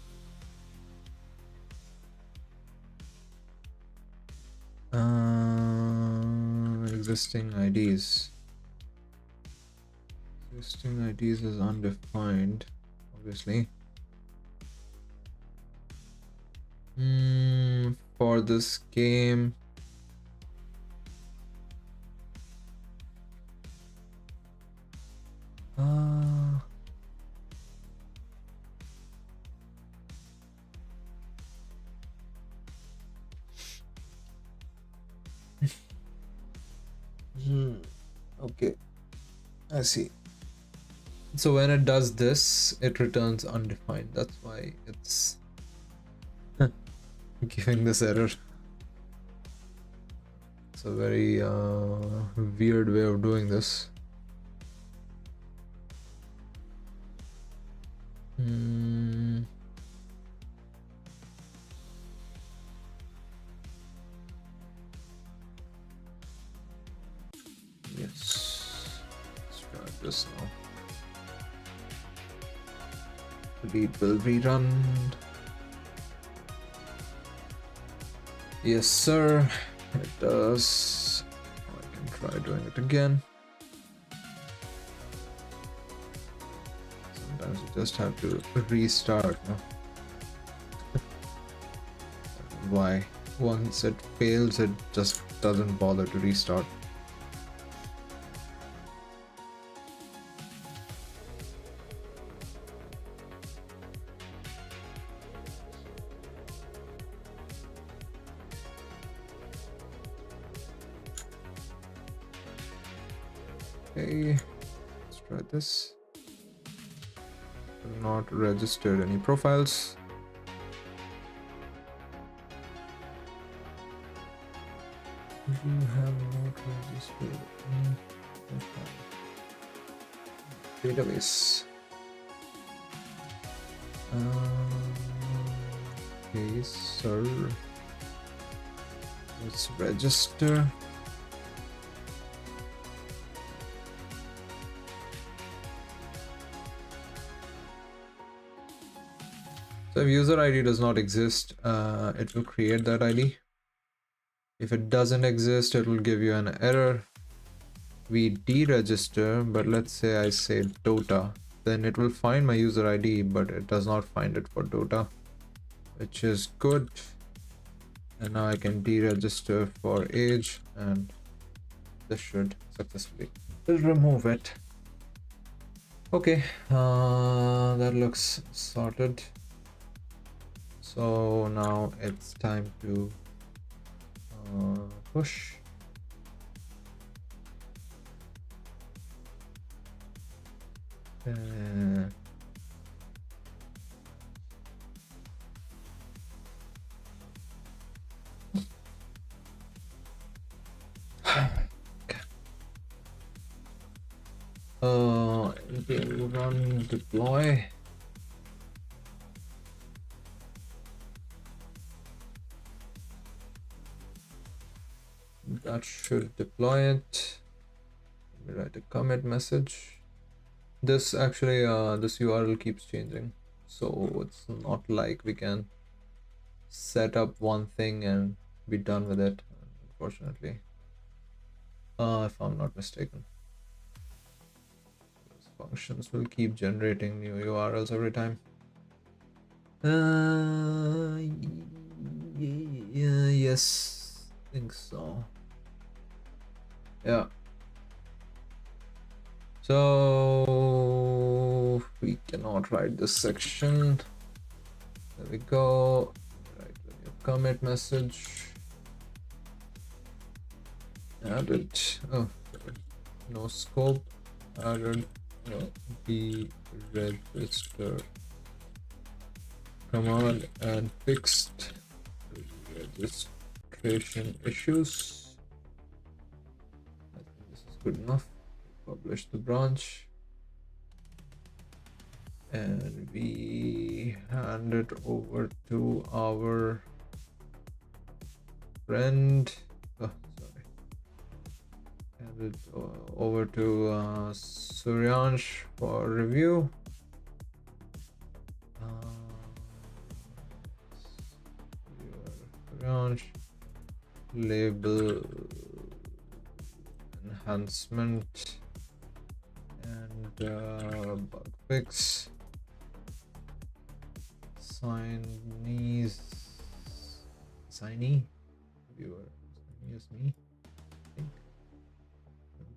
Existing IDs. Existing IDs is undefined, obviously. For this game, okay, I see. So when it does this, it returns undefined. That's why it's giving this error. It's a very weird way of doing this. Yes, let's try this now. Read will rerun. Yes, sir. It does. I can try doing it again. Sometimes you just have to restart. No? Why? Once it fails, it just doesn't bother to restart. Okay, let's try this. I've not registered any profiles. You have not registered any profile. Database. Okay, sir. Let's register. So if user ID does not exist, it will create that ID. If it doesn't exist, it will give you an error. We deregister, but let's say I say Dota, then it will find my user ID, but it does not find it for Dota, which is good. And now I can deregister for age, and this should successfully remove it. Okay, that looks sorted. So now it's time to push. deploy. That should deploy it. Let me write a commit message. This actually, this URL keeps changing, so it's not like we can set up one thing and be done with it, unfortunately. If I'm not mistaken. Those functions will keep generating new URLs every time. Yeah, yes, I think so. Yeah. So we cannot write this section. There we go. Write the new commit message. Added. Oh, sorry. No scope. Added deregister command and fixed registration issues. I think this is good enough. Publish the branch. And we hand it over to our friend. Oh, sorry. Hand it over to Suryansh for review. Suryansh, label enhancement and bug fix. Signee viewer is me, I think.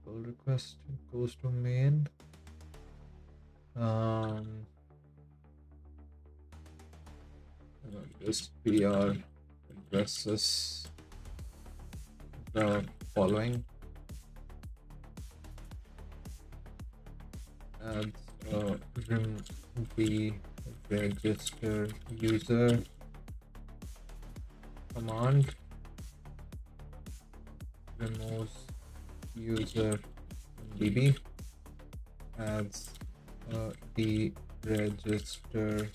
Pull request goes to main. This PR addresses the following. Adds the register user command, removes user db, adds the register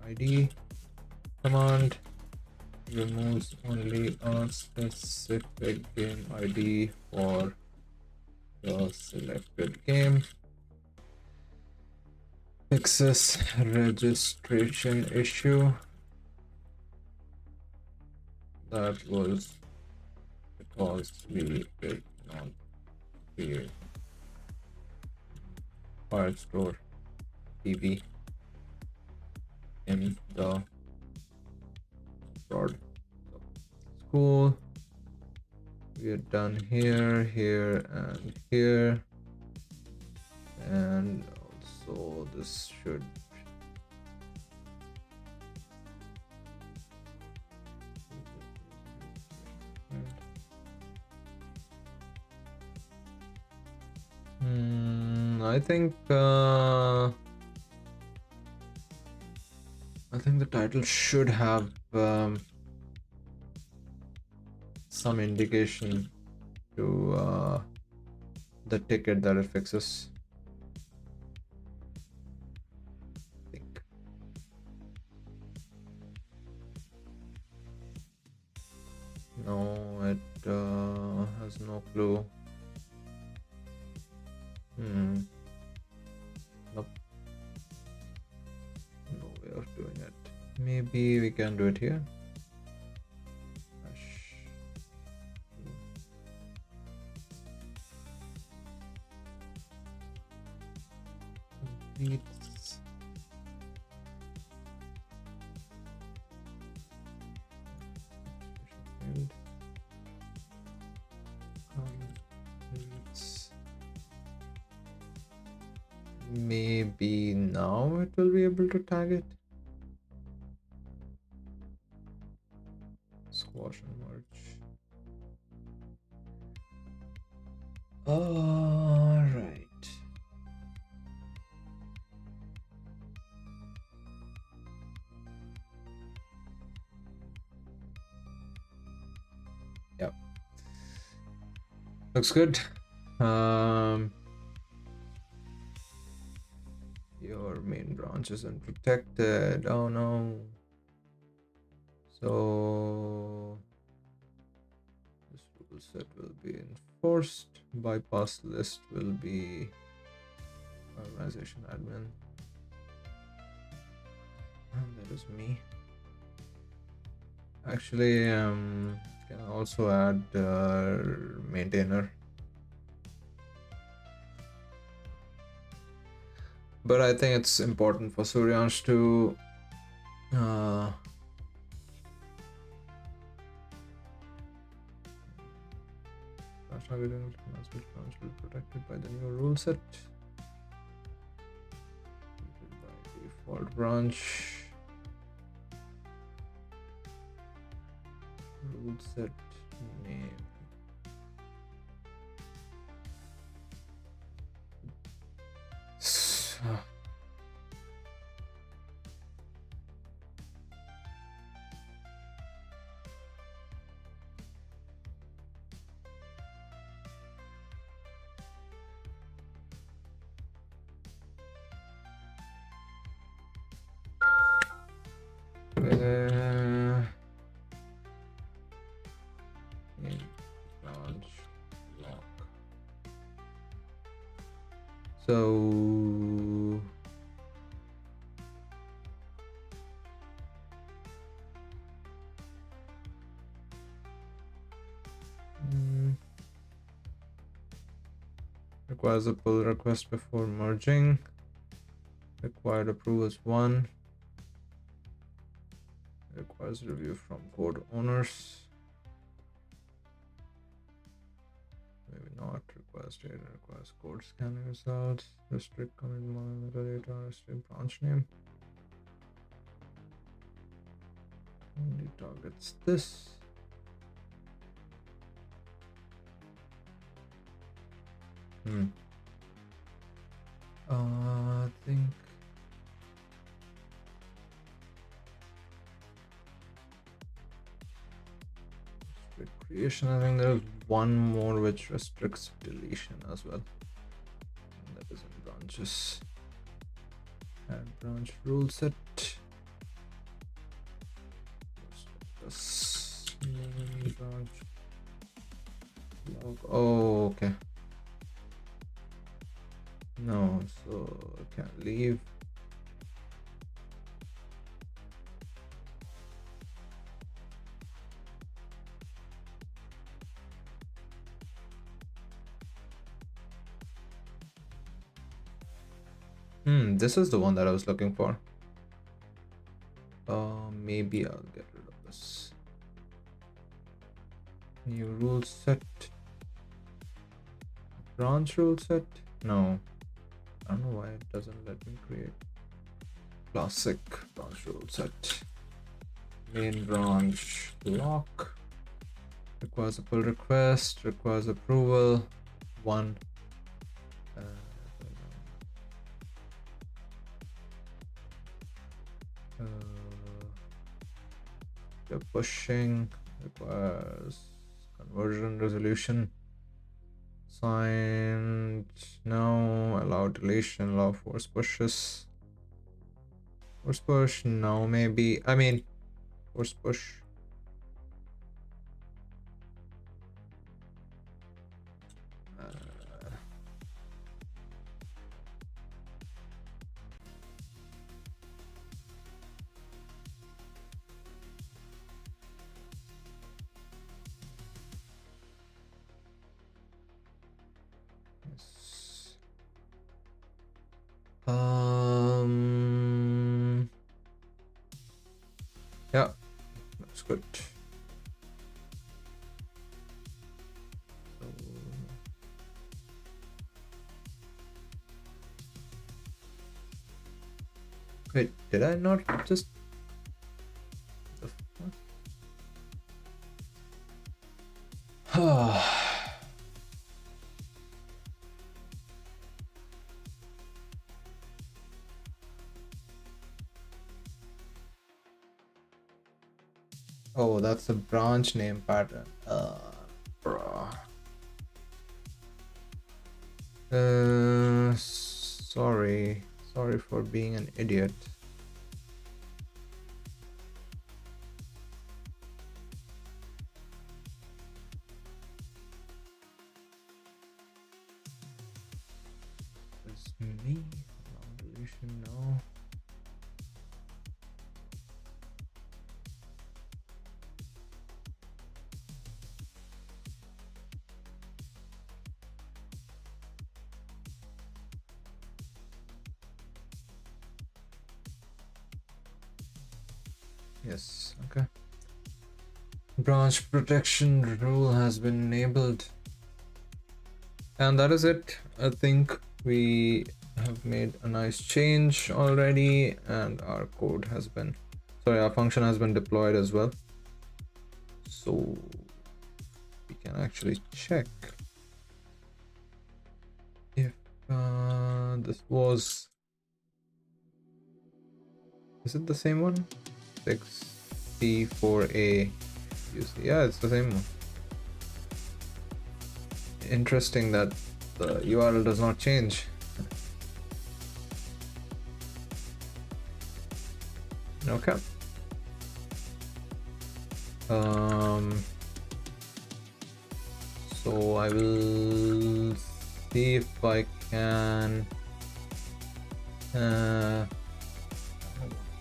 id command, removes only a specific game id for the selected game, fixes registration issue that was because we did not create Firestore DB in the prod. Cool. We are done here, here, and here, and also this should. I think the title should have some indication to the ticket that it fixes. I think. No, it has no clue. Nope. No way of doing it. Maybe we can do it here. Complete. Maybe now it will be able to tag it. Squash and merge. All right. Yep. Looks good. Main branch isn't protected. Oh no. So this rule set will be enforced. Bypass list will be organization admin. And that is me. Actually, can also add maintainer. But I think it's important for Suryansh to targeting must be protected by the new rule set. By default branch. Rule set name. Branch lock. So requires a pull request before merging. Required approvals 1. Requires review from code owners. Maybe not. Requires data. Requires code scanning results. Restrict commit metadata. Restrict branch name. Only targets this. I think restrict creation. I think there's one more which restricts deletion as well. And that is in branches. Add branch rule set. Branch log. Oh, okay. No, so I can't leave. This is the one that I was looking for. Maybe I'll get rid of this. New rule set. Branch rule set? No. I don't know why it doesn't let me create. Classic branch rule set. Main branch lock. Requires a pull request. Requires approval 1. The pushing requires conversion resolution. Signed. No. Allow deletion. Allow force pushes. Force push. No. Maybe. I mean, force push. Yeah, that's good. Wait, did I not just... Oh, that's a branch name pattern. Bruh. Sorry. Sorry for being an idiot. It's me. Long deletion, no. Yes, okay. Branch protection rule has been enabled. And that is it. I think we have made a nice change already, and our code has been, sorry, our function has been deployed as well. So we can actually check if this was, is it the same one? 6C4A. Yeah, it's the same one. Interesting that the URL does not change. Okay. So I will see if I can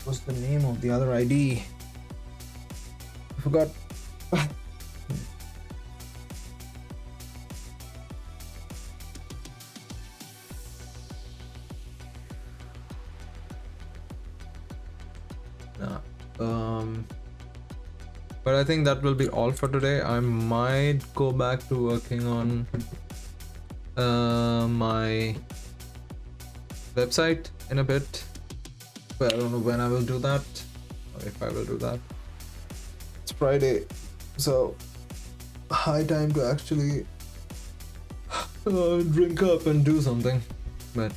what's the name of the other ID? I forgot. But I think that will be all for today. I might go back to working on my website in a bit, but I don't know when I will do that or if I will do that. It's Friday, so high time to actually drink up and do something. But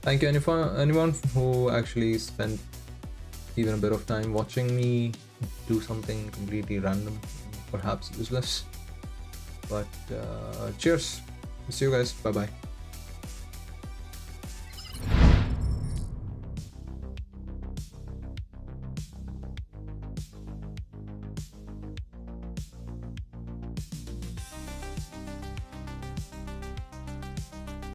thank you anyone who actually spent even a bit of time watching me do something completely random, perhaps useless. But cheers. See you guys. Bye bye.